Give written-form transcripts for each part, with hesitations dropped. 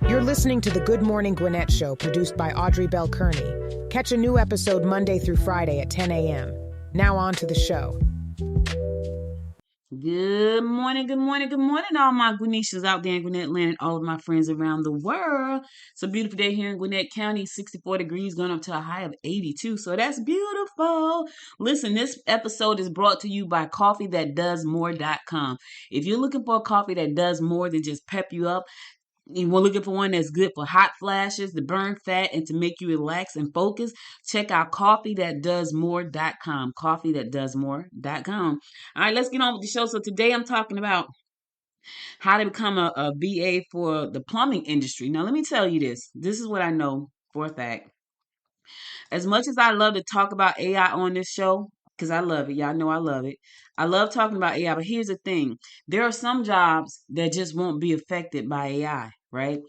You're listening to the Good Morning Gwinnett Show, produced by Audrey Bell-Kearney. Catch a new episode Monday through Friday at 10 a.m. Now on to the show. Good morning, all my Gwinnetians out there in Gwinnett land and all of my friends around the world. It's a beautiful day here in Gwinnett County, 64 degrees, going up to a high of 82, so that's beautiful. Listen, this episode is brought to you by coffeethatdoesmore.com. If you're looking for a coffee that does more than just pep you up, you want looking for one that's good for hot flashes, to burn fat, and to make you relax and focus, check out coffeethatdoesmore.com. Coffeethatdoesmore.com. All right, let's get on with the show. So today I'm talking about how to become a VA for the plumbing industry. Now, let me tell you this. This is what I know for a fact. As much as I love to talk about AI on this show, because I love it. Y'all know I love it. I love talking about AI, but here's the thing. There are some jobs that just won't be affected by AI, right?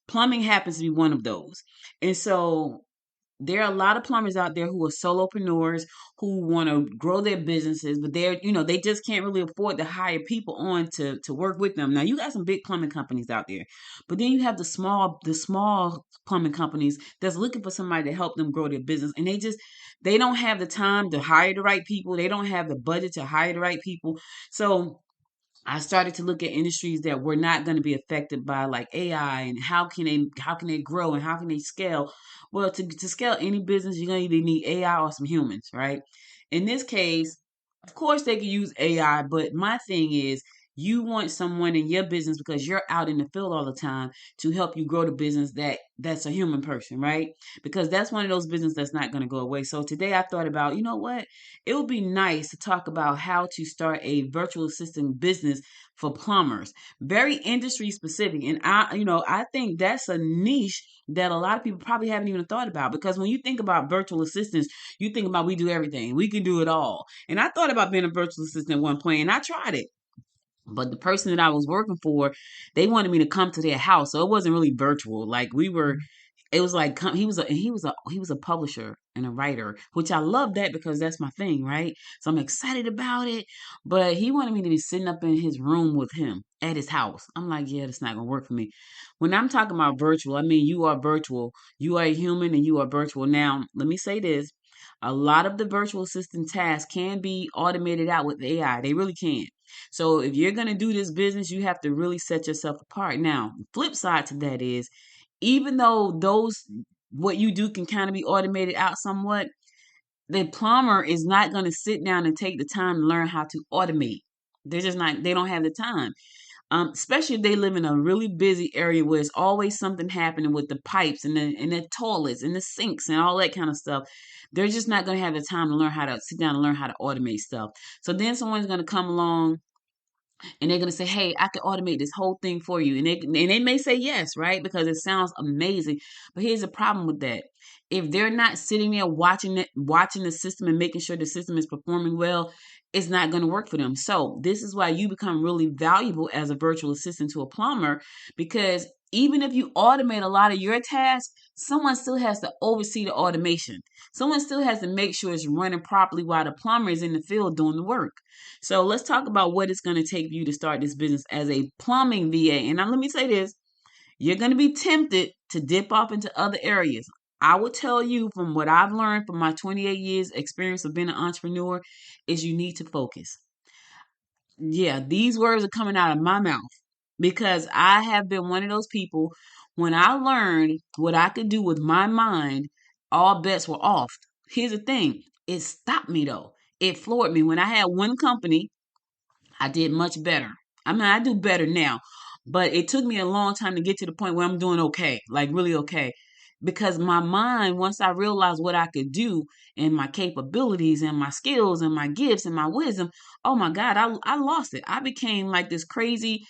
Plumbing happens to be one of those. And so there are a lot of plumbers out there who are solopreneurs who want to grow their businesses, but they just can't really afford to hire people on to work with them. Now you got some big plumbing companies out there, but then you have the small plumbing companies that's looking for somebody to help them grow their business, and they don't have the time to hire the right people. They don't have the budget to hire the right people. So I started to look at industries that were not going to be affected by like AI, and how can they grow and how can they scale? Well, to scale any business, you're going to either need AI or some humans, right? In this case, of course they can use AI, but my thing is you want someone in your business, because you're out in the field all the time, to help you grow the business that's a human person, right? Because that's one of those businesses that's not going to go away. So today I thought about, you know what? It would be nice to talk about how to start a virtual assistant business for plumbers. Very industry specific. And I think that's a niche that a lot of people probably haven't even thought about, because when you think about virtual assistants, you think about we do everything. We can do it all. And I thought about being a virtual assistant at one point, and I tried it. But the person that I was working for, they wanted me to come to their house, so it wasn't really virtual. Like we were, it was like he was a publisher and a writer, which I love that because that's my thing, right? So I'm excited about it. But he wanted me to be sitting up in his room with him at his house. I'm like, yeah, that's not gonna work for me. When I'm talking about virtual, I mean you are virtual. You are a human and you are virtual. Now, let me say this. A lot of the virtual assistant tasks can be automated out with AI. They really can. So if you're going to do this business, you have to really set yourself apart. Now, the flip side to that is, even though what you do can kind of be automated out somewhat, the plumber is not going to sit down and take the time to learn how to automate. They don't have the time. Especially if they live in a really busy area where it's always something happening with the pipes and the toilets and the sinks and all that kind of stuff. They're just not going to have the time to learn how to sit down and learn how to automate stuff. So then someone's going to come along and they're going to say, hey, I can automate this whole thing for you. And they may say yes, right? Because it sounds amazing. But here's the problem with that. If they're not sitting there watching the system and making sure the system is performing well, it's not going to work for them. So this is why you become really valuable as a virtual assistant to a plumber, because even if you automate a lot of your tasks, someone still has to oversee the automation. Someone still has to make sure it's running properly while the plumber is in the field doing the work. So let's talk about what it's going to take for you to start this business as a plumbing VA. And now let me say this. You're going to be tempted to dip off into other areas. I would tell you, from what I've learned from my 28 years experience of being an entrepreneur, is you need to focus. Yeah, these words are coming out of my mouth because I have been one of those people. When I learned what I could do with my mind, all bets were off. Here's the thing. It stopped me though. It floored me. When I had one company, I did much better. I mean, I do better now, but it took me a long time to get to the point where I'm doing okay, like really okay. Because my mind, once I realized what I could do and my capabilities and my skills and my gifts and my wisdom, oh my God, I lost it. I became like this crazy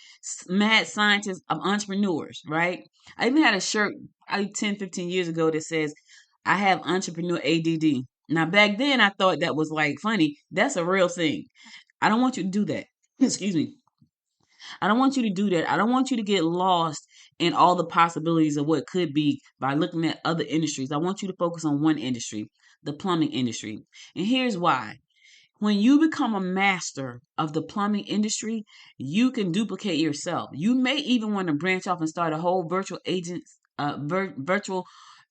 mad scientist of entrepreneurs, right? I even had a shirt 10, 15 years ago that says, I have entrepreneur ADD. Now, back then, I thought that was like funny. That's a real thing. I don't want you to do that. Excuse me. I don't want you to do that. I don't want you to get lost in all the possibilities of what could be by looking at other industries. I want you to focus on one industry, the plumbing industry. And here's why. When you become a master of the plumbing industry, you can duplicate yourself. You may even want to branch off and start a whole virtual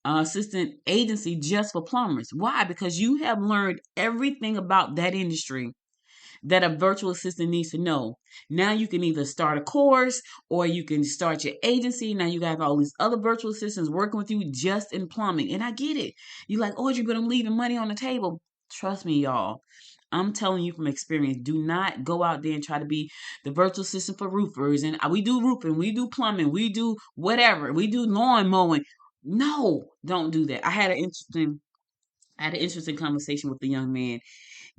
assistant agency just for plumbers. Why? Because you have learned everything about that industry that a virtual assistant needs to know. Now you can either start a course or you can start your agency. Now you have all these other virtual assistants working with you just in plumbing. And I get it. You're like, Audrey, but I'm leaving money on the table. Trust me, y'all. I'm telling you from experience, do not go out there and try to be the virtual assistant for roofers. And we do roofing, we do plumbing, we do whatever, we do lawn mowing. No, don't do that. I had an interesting conversation with the young man,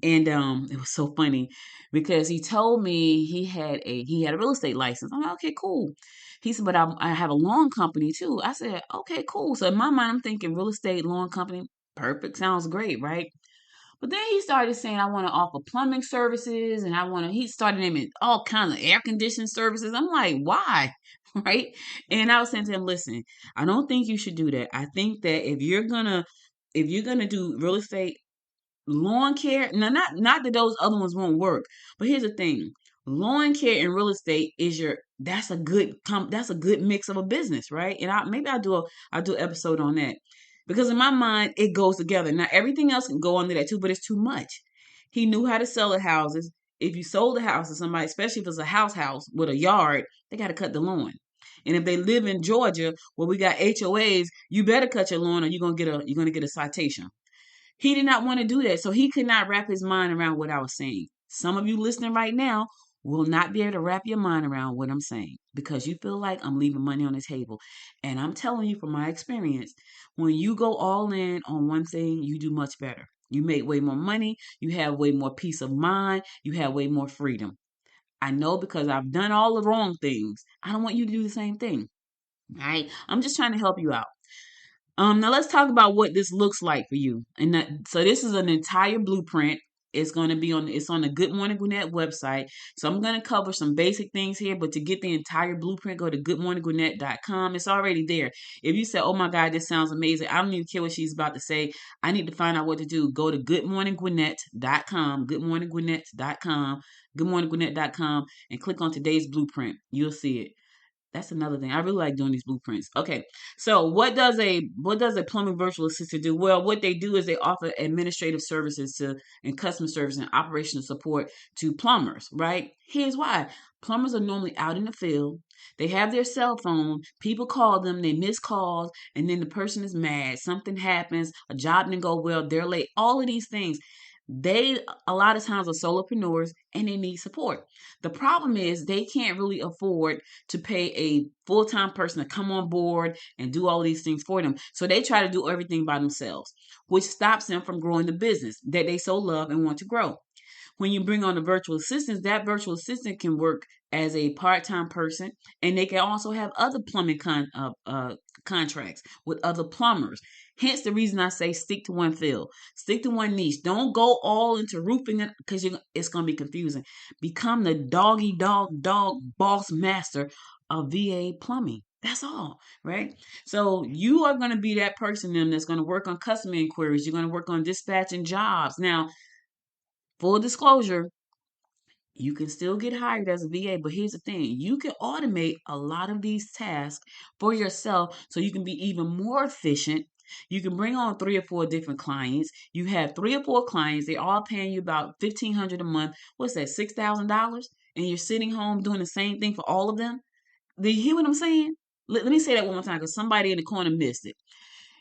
and it was so funny because he told me he had a real estate license. I'm like, okay, cool. He said, but I have a lawn company too. I said, okay, cool. So in my mind, I'm thinking real estate lawn company, perfect, sounds great, right? But then he started saying, I want to offer plumbing services, and he started naming all kinds of air conditioning services. I'm like, why? Right? And I was saying to him, listen, I don't think you should do that. I think that if you're gonna do real estate lawn care, now not that those other ones won't work, but here's the thing: lawn care and real estate is that's a good mix of a business, right? And I'll do an episode on that because in my mind it goes together. Now everything else can go under that too, but it's too much. He knew how to sell the houses. If you sold a house to somebody, especially if it's a house with a yard, they got to cut the lawn. And if they live in Georgia where we got HOAs, you better cut your lawn or you're gonna get a citation. He did not want to do that. So he could not wrap his mind around what I was saying. Some of you listening right now will not be able to wrap your mind around what I'm saying because you feel like I'm leaving money on the table. And I'm telling you from my experience, when you go all in on one thing, you do much better. You make way more money. You have way more peace of mind. You have way more freedom. I know because I've done all the wrong things. I don't want you to do the same thing. All right. I'm just trying to help you out. Now let's talk about what this looks like for you. So this is an entire blueprint. It's on the Good Morning Gwinnett website. So I'm going to cover some basic things here, but to get the entire blueprint, go to goodmorninggwinnett.com. It's already there. If you say, oh my God, this sounds amazing, I don't even care what she's about to say. I need to find out what to do. Go to goodmorninggwinnett.com, goodmorninggwinnett.com, goodmorninggwinnett.com, and click on today's blueprint. You'll see it. That's another thing. I really like doing these blueprints. Okay. So what does a plumbing virtual assistant do? Well, what they do is they offer administrative services and customer service and operational support to plumbers, right? Here's why. Plumbers are normally out in the field. They have their cell phone. People call them, they miss calls, and then the person is mad. Something happens, a job didn't go well, they're late. All of these things. They a lot of times are solopreneurs and they need support. The problem is they can't really afford to pay a full-time person to come on board and do all these things for them. So they try to do everything by themselves, which stops them from growing the business that they so love and want to grow. When you bring on a virtual assistant, that virtual assistant can work as a part-time person, and they can also have other plumbing contracts with other plumbers. Hence, the reason I say stick to one field, stick to one niche. Don't go all into roofing because it's going to be confusing. Become the dog boss master of VA plumbing. That's all, right? So you are going to be that person then that's going to work on customer inquiries. You're going to work on dispatching jobs. Now, full disclosure, you can still get hired as a VA, but here's the thing: you can automate a lot of these tasks for yourself so you can be even more efficient. You can bring on 3 or 4 different clients. You have 3 or 4 clients, they're all paying you about $1,500 a month. What's that, $6,000? And you're sitting home doing the same thing for all of them. Do you hear what I'm saying? Let me say that one more time because somebody in the corner missed it.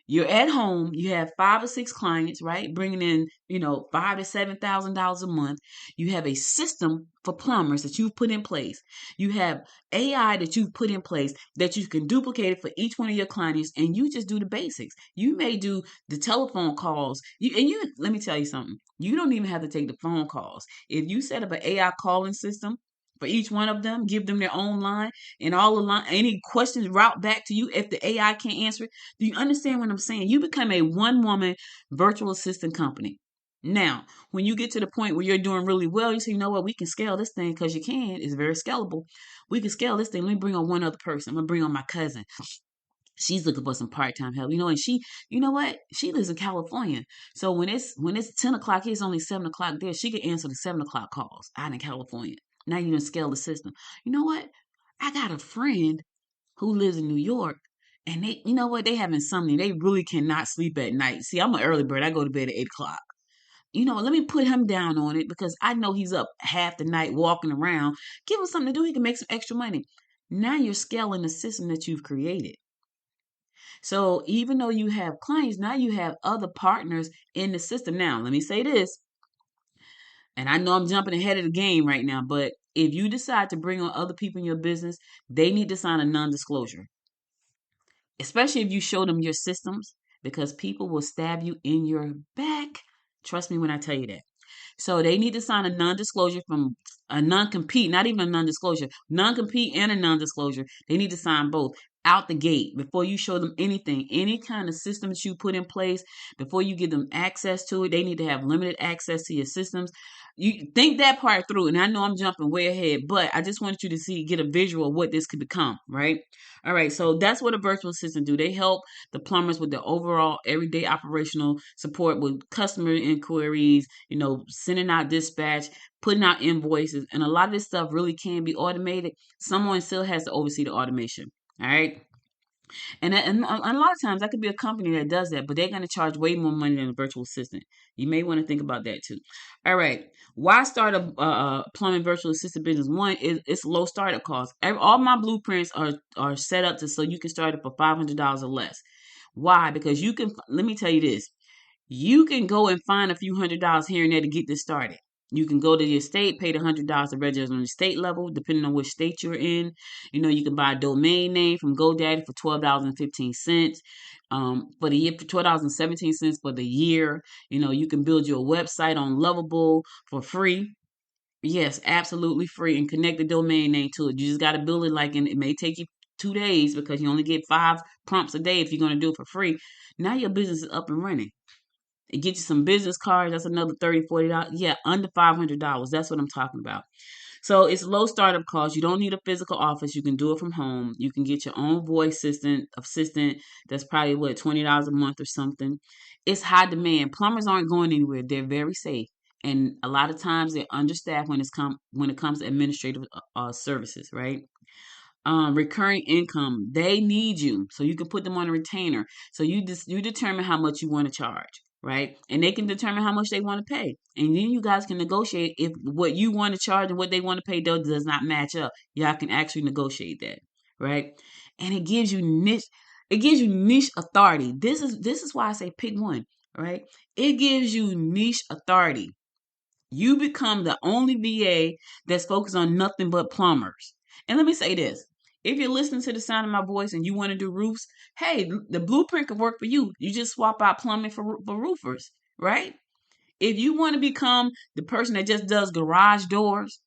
You're at home, you have 5 or 6 clients, right? Bringing in, $5,000 to $7,000 a month. You have a system for plumbers that you've put in place. You have AI that you've put in place that you can duplicate it for each one of your clients, and you just do the basics. You may do the telephone calls. Let me tell you something. You don't even have to take the phone calls. If you set up an AI calling system for each one of them, give them their own line, and all the line, any questions route back to you if the AI can't answer it. Do you understand what I'm saying? You become a one-woman virtual assistant company. Now, when you get to the point where you're doing really well, you say, you know what, we can scale this thing because you can. It's very scalable. We can scale this thing. Let me bring on one other person. I'm going to bring on my cousin. She's looking for some part-time help, and you know what? She lives in California. So when it's 10 o'clock, it's only 7 o'clock there. She can answer the 7 o'clock calls out in California. Now you can scale the system. You know what? I got a friend who lives in New York, and you know what? They have insomnia. They really cannot sleep at night. See, I'm an early bird. I go to bed at 8 o'clock. Let me put him down on it because I know he's up half the night walking around. Give him something to do. He can make some extra money. Now you're scaling the system that you've created. So even though you have clients, now you have other partners in the system. Now, let me say this, and I know I'm jumping ahead of the game right now, but if you decide to bring on other people in your business, they need to sign a non-disclosure, especially if you show them your systems, because people will stab you in your back. Trust me when I tell you that. So they need to sign a non-disclosure from a non-compete, not even a non-disclosure, non-compete and a non-disclosure. They need to sign both out the gate before you show them anything, any kind of systems you put in place, before you give them access to it. They need to have limited access to your systems. You think that part through, and I know I'm jumping way ahead, but I just wanted you to get a visual of what this could become, right? All right, so that's what a virtual assistant do. They help the plumbers with the overall everyday operational support with customer inquiries, sending out dispatch, putting out invoices, and a lot of this stuff really can be automated. Someone still has to oversee the automation. All right. And a lot of times that could be a company that does that, but they're going to charge way more money than a virtual assistant. You may want to think about that too. All right. Why start a plumbing virtual assistant business? One is it's low startup costs. All my blueprints are set up so you can start it for $500 or less. Why? Because let me tell you this. You can go and find a few $100s here and there to get this started. You can go to your state, pay the $100 to register on the state level, depending on which state you're in. You can buy a domain name from GoDaddy for $12.15 for the year, for $12.17 for the year. You can build your website on Lovable for free. Yes, absolutely free, and connect the domain name to it. You just got to build it and it may take you 2 days because you only get 5 prompts a day if you're going to do it for free. Now your business is up and running. It gets you some business cards. That's another $30, $40. Yeah, under $500. That's what I'm talking about. So it's low startup cost. You don't need a physical office. You can do it from home. You can get your own voice assistant. That's probably $20 a month or something. It's high demand. Plumbers aren't going anywhere. They're very safe, and a lot of times they're understaffed when it comes to administrative services, right? Recurring income. They need you, so you can put them on a retainer. So you determine how much you want to charge, right? And they can determine how much they want to pay, and then you guys can negotiate if what you want to charge and what they want to pay does not match up. Y'all can actually negotiate that, right? And it gives you niche. It gives you niche authority. This is why I say pick one, right? It gives you niche authority. You become the only VA that's focused on nothing but plumbers. And let me say this. If you're listening to the sound of my voice and you want to do roofs, hey, the blueprint could work for you. You just swap out plumbing for roofers, right? If you want to become the person that just does garage doors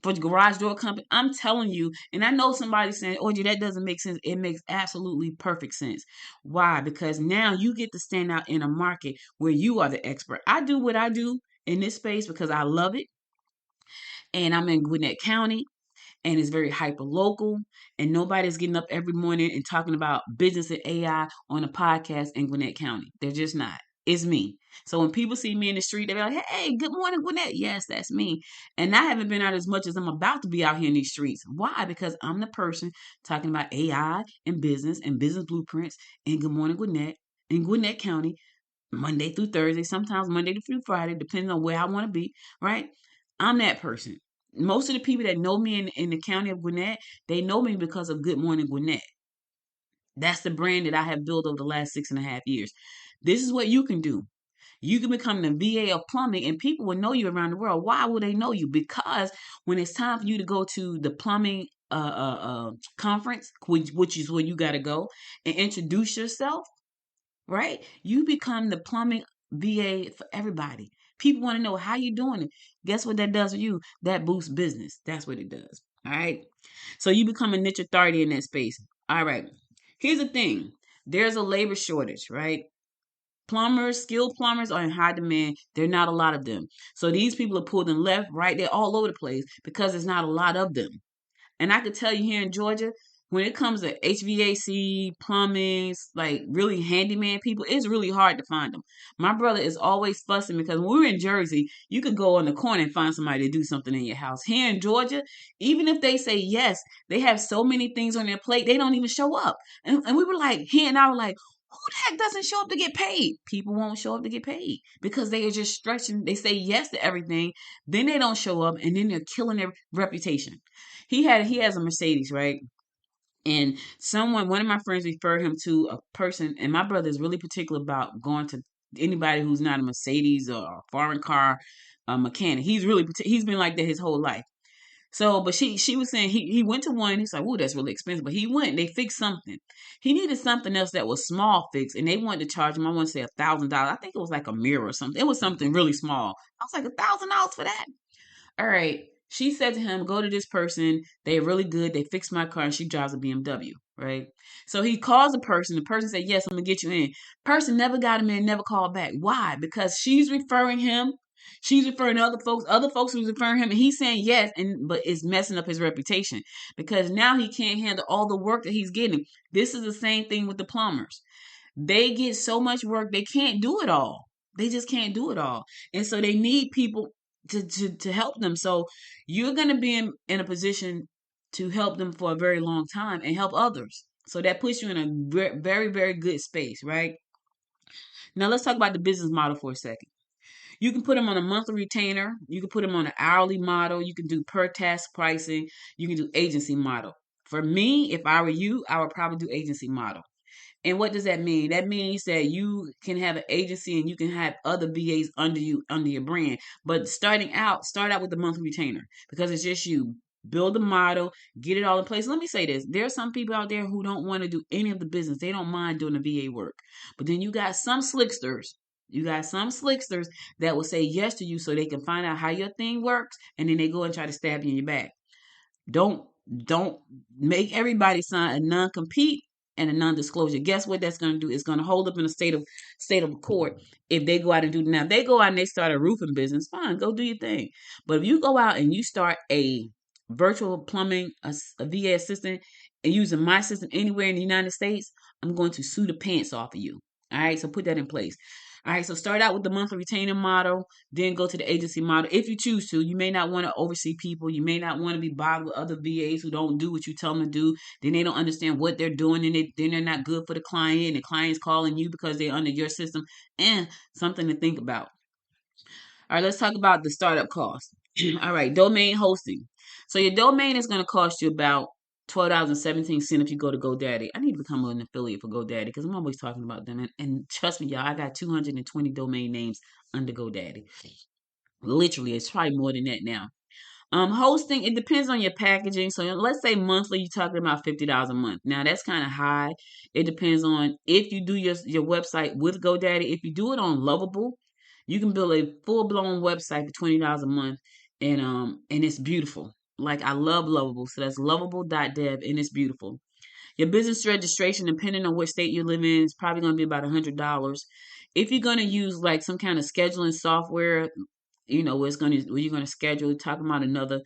for the garage door company, I'm telling you, and I know somebody's saying, oh, that doesn't make sense. It makes absolutely perfect sense. Why? Because now you get to stand out in a market where you are the expert. I do what I do in this space because I love it. And I'm in Gwinnett County, and it's very hyper local, and nobody's getting up every morning and talking about business and AI on a podcast in Gwinnett County. They're just not. It's me. So when people see me in the street, they're like, hey, good morning, Gwinnett. Yes, that's me. And I haven't been out as much as I'm about to be out here in these streets. Why? Because I'm the person talking about AI and business blueprints in Good Morning Gwinnett in Gwinnett County, Monday through Thursday, sometimes Monday through Friday, depending on where I want to be, right? I'm that person. Most of the people that know me in the county of Gwinnett, they know me because of Good Morning Gwinnett. That's the brand that I have built over the last 6.5 years. This is what you can do. You can become the VA of plumbing, and people will know you around the world. Why will they know you? Because when it's time for you to go to the plumbing conference, which is where you got to go and introduce yourself, right? You become the plumbing VA for everybody. People want to know how you doing it. Guess what that does for you? That boosts business. That's what it does. All right. So you become a niche authority in that space. All right. Here's the thing. There's a labor shortage, right? Skilled plumbers are in high demand. There are not a lot of them. So these people are pulled in left, right, they're all over the place because there's not a lot of them. And I could tell you here in Georgia, when it comes to HVAC, plumbing, like really handyman people, it's really hard to find them. My brother is always fussing because when we were in Jersey, you could go on the corner and find somebody to do something in your house. Here in Georgia, even if they say yes, they have so many things on their plate, they don't even show up. And we were like, he and I were like, who the heck doesn't show up to get paid? People won't show up to get paid because they are just stretching. They say yes to everything, then they don't show up, and then they're killing their reputation. He has a Mercedes, right? And one of my friends referred him to a person, and my brother is really particular about going to anybody who's not a Mercedes or a foreign car mechanic. He's been like that his whole life. So, but she was saying he went to one. He's like, "Oh, that's really expensive." But he went. They fixed something. He needed something else that was small fix, and they wanted to charge him. I want to say $1,000. I think it was like a mirror or something. It was something really small. I was like, $1,000 for that. All right. She said to him, go to this person. They're really good. They fixed my car, and she drives a BMW, right? So he calls the person. The person said, yes, I'm going to get you in. Person never got him in, never called back. Why? Because she's referring him. She's referring to other folks. Other folks who's referring him, and he's saying yes, but it's messing up his reputation because now he can't handle all the work that he's getting. This is the same thing with the plumbers. They get so much work, they can't do it all. They just can't do it all. And so they need people to help them. So you're going to be in a position to help them for a very long time and help others. So that puts you in a very, very good space, right? Now let's talk about the business model for a second. You can put them on a monthly retainer. You can put them on an hourly model. You can do per task pricing. You can do agency model. For me, if I were you, I would probably do agency model. And what does that mean? That means that you can have an agency and you can have other VAs under you, under your brand. But start out with the monthly retainer because it's just you. Build a model, get it all in place. Let me say this. There are some people out there who don't want to do any of the business. They don't mind doing the VA work. But then you got some slicksters. You got some slicksters that will say yes to you so they can find out how your thing works and then they go and try to stab you in your back. Don't don't make everybody sign a non-compete and a non-disclosure. Guess what that's going to do? It's going to hold up in a state of court if they go out and do now. If they go out and they start a roofing business, fine, go do your thing. But if you go out and you start a virtual plumbing, a VA assistant, and using my system anywhere in the United States, I'm going to sue the pants off of you. All right, so put that in place. All right, so start out with the monthly retainer model, then go to the agency model if you choose to. You may not want to oversee people. You may not want to be bothered with other VAs who don't do what you tell them to do. Then they don't understand what they're doing, and then they're not good for the client, and the client's calling you because they're under your system. And something to think about. All right, let's talk about the startup cost. All right, domain hosting. So your domain is going to cost you about $12.17 if you go to GoDaddy. I need to become an affiliate for GoDaddy because I'm always talking about them. And trust me, y'all, I got 220 domain names under GoDaddy. Literally, it's probably more than that now. Hosting, it depends on your packaging. So let's say monthly, you're talking about $50 a month. Now that's kind of high. It depends on if you do your website with GoDaddy. If you do it on Lovable, you can build a full blown website for $20 a month, and it's beautiful. Like I love Lovable, so that's lovable.dev, and it's beautiful. Your business registration, depending on what state you live in, is probably going to be about $100. If you're going to use like some kind of scheduling software, where you're going to schedule, talking about another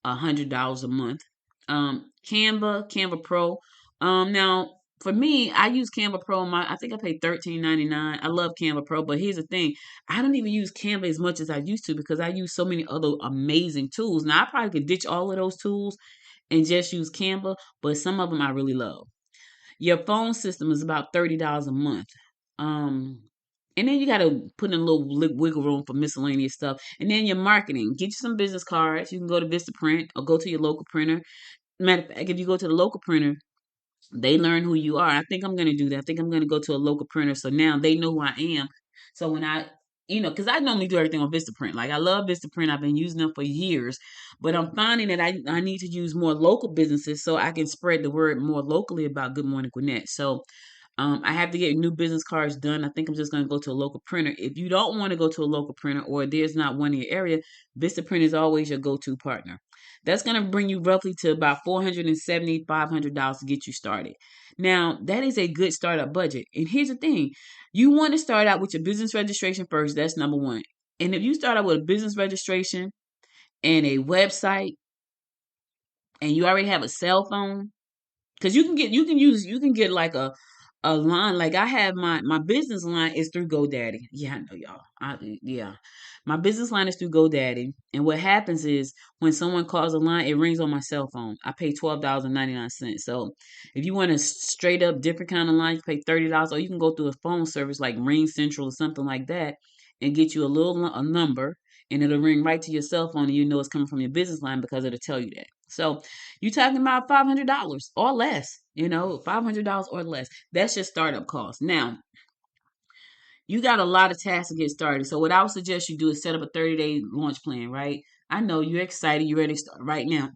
$100 a month. Canva Pro. Now for me, I use Canva Pro. I think I paid $13.99. I love Canva Pro, but here's the thing: I don't even use Canva as much as I used to because I use so many other amazing tools. Now I probably could ditch all of those tools and just use Canva, but some of them I really love. Your phone system is about $30 a month. Um, and then you got to put in a little wiggle room for miscellaneous stuff. And then your marketing. Get you some business cards. You can go to Vistaprint or go to your local printer. Matter of fact, if you go to the local printer, they learn who you are. I think I'm going to do that. I think I'm going to go to a local printer so now they know who I am. So when because I normally do everything on Vistaprint. Like I love Vistaprint. I've been using them for years, but I'm finding that I need to use more local businesses so I can spread the word more locally about Good Morning Gwinnett. So I have to get new business cards done. I think I'm just going to go to a local printer. If you don't want to go to a local printer or there's not one in your area, Vistaprint is always your go-to partner. That's going to bring you roughly to about $470, $500 to get you started. Now, that is a good startup budget. And here's the thing. You want to start out with your business registration first. That's number one. And if you start out with a business registration and a website and you already have a cell phone, Because you can get like a line. Like I have my business line is through GoDaddy. Yeah, I know y'all. Yeah. My business line is through GoDaddy. And what happens is when someone calls a line, it rings on my cell phone. I pay $12.99. So if you want a straight up different kind of line, you pay $30, or you can go through a phone service like Ring Central or something like that and get you a number, and it'll ring right to your cell phone, and you know it's coming from your business line because it'll tell you that. So you're talking about $500 or less, $500 or less. That's your startup cost. Now, you got a lot of tasks to get started. So what I would suggest you do is set up a 30-day launch plan, right? I know you're excited. You're ready to start right now.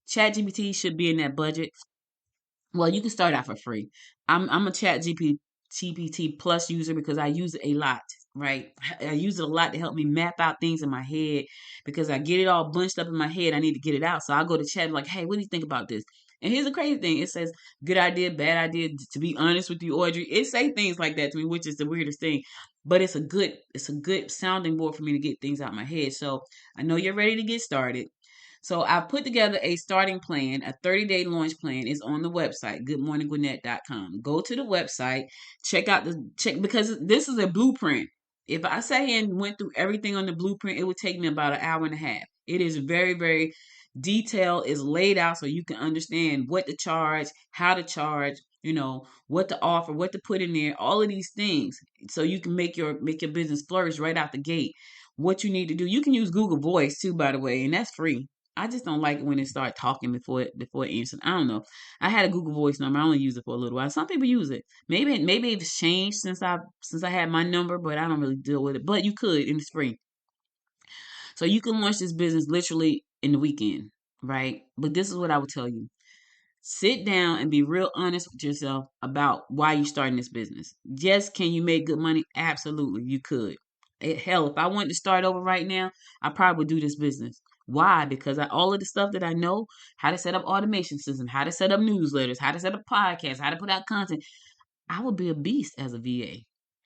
ChatGPT should be in that budget. Well, you can start out for free. I'm a ChatGPT Plus user because I use it a lot, right? I use it a lot to help me map out things in my head because I get it all bunched up in my head. I need to get it out. So I go to chat like, hey, what do you think about this? And here's the crazy thing. It says, good idea, bad idea. To be honest with you, Audrey, it say things like that to me, which is the weirdest thing. But it's a good sounding board for me to get things out of my head. So I know you're ready to get started. So I've put together a starting plan, a 30-day launch plan. Is on the website, goodmorninggwinnett.com. Go to the website, check because this is a blueprint. If I sat here and went through everything on the blueprint, it would take me about an hour and a half. It is very, very detailed, is laid out so you can understand what to charge, how to charge, what to offer, what to put in there, all of these things, so you can make your business flourish right out the gate. What you need to do, you can use Google Voice too, by the way, and that's free. I just don't like it when it start talking before it answers. I don't know. I had a Google Voice number. I only use it for a little while. Some people use it. Maybe it's changed since I had my number, but I don't really deal with it. But you could, and it's free. So you can launch this business literally in the weekend, right? But this is what I would tell you. Sit down and be real honest with yourself about why you're starting this business. Yes, can you make good money? Absolutely, you could. Hell, if I wanted to start over right now, I probably would do this business. Why? Because all of the stuff that I know, how to set up automation systems, how to set up newsletters, how to set up podcasts, how to put out content, I would be a beast as a VA.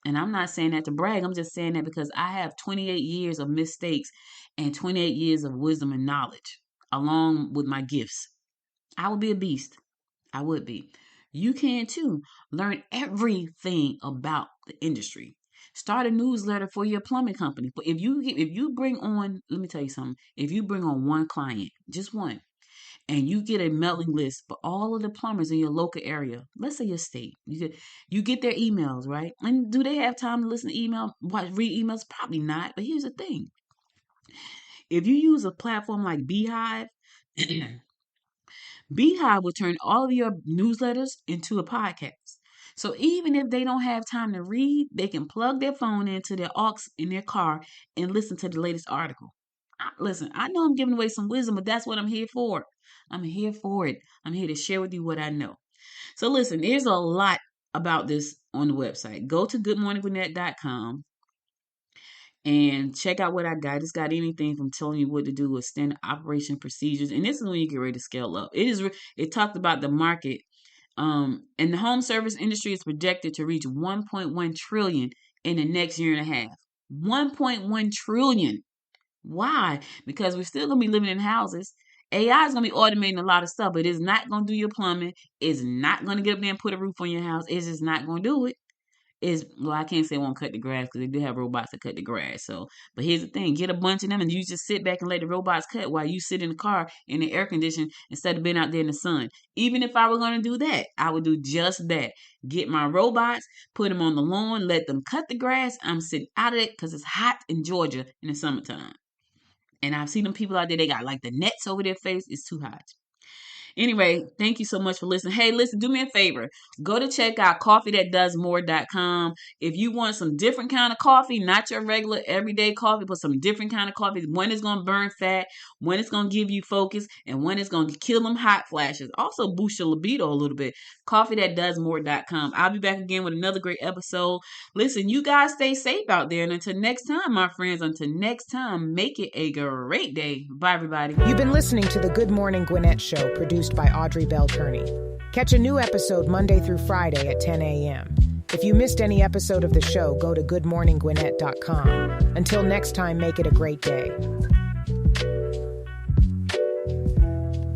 And I'm not saying that to brag. I'm just saying that because I have 28 years of mistakes and 28 years of wisdom and knowledge along with my gifts. I would be a beast. I would be. You can too. Learn everything about the industry. Start a newsletter for your plumbing company. But if you bring on, let me tell you something. If you bring on one client, just one, and you get a mailing list for all of the plumbers in your local area, let's say your state, you get their emails, right? And do they have time to listen to read emails? Probably not. But here's the thing. If you use a platform like Beehive, Beehive will turn all of your newsletters into a podcast. So even if they don't have time to read, they can plug their phone into their aux in their car and listen to the latest article. Listen, I know I'm giving away some wisdom, but that's what I'm here for. I'm here for it. I'm here to share with you what I know. So listen, there's a lot about this on the website. Go to goodmorninggwinnett.com and check out what I got. It's got anything from telling you what to do with standard operation procedures. And this is when you get ready to scale up. It talked about the market. And the home service industry is projected to reach 1.1 trillion in the next year and a half. 1.1 trillion. Why? Because we're still going to be living in houses. AI is going to be automating a lot of stuff, but it's not going to do your plumbing. It's not going to get up there and put a roof on your house. It's just not going to do it. I can't say it won't cut the grass because they do have robots that cut the grass. So, but here's the thing: get a bunch of them, and you just sit back and let the robots cut while you sit in the car in the air condition instead of being out there in the sun. Even if I were going to do that, I would do just that: get my robots, put them on the lawn, let them cut the grass. I'm sitting out of it because it's hot in Georgia in the summertime, and I've seen them people out there. They got like the nets over their face. It's too hot. Anyway, thank you so much for listening. Hey, listen, do me a favor. Go to check out coffeethatdoesmore.com. If you want some different kind of coffee, not your regular everyday coffee, but some different kind of coffee. One is going to burn fat, one is going to give you focus, and one is going to kill them hot flashes. Also boost your libido a little bit. Coffeethatdoesmore.com. I'll be back again with another great episode. Listen, you guys stay safe out there. And until next time, my friends, make it a great day. Bye, everybody. You've been listening to the Good Morning Gwinnett Show, produced by Audrey Bell-Kearney. Catch a new episode Monday through Friday at 10 a.m. If you missed any episode of the show, go to goodmorninggwinnett.com. Until next time, make it a great day.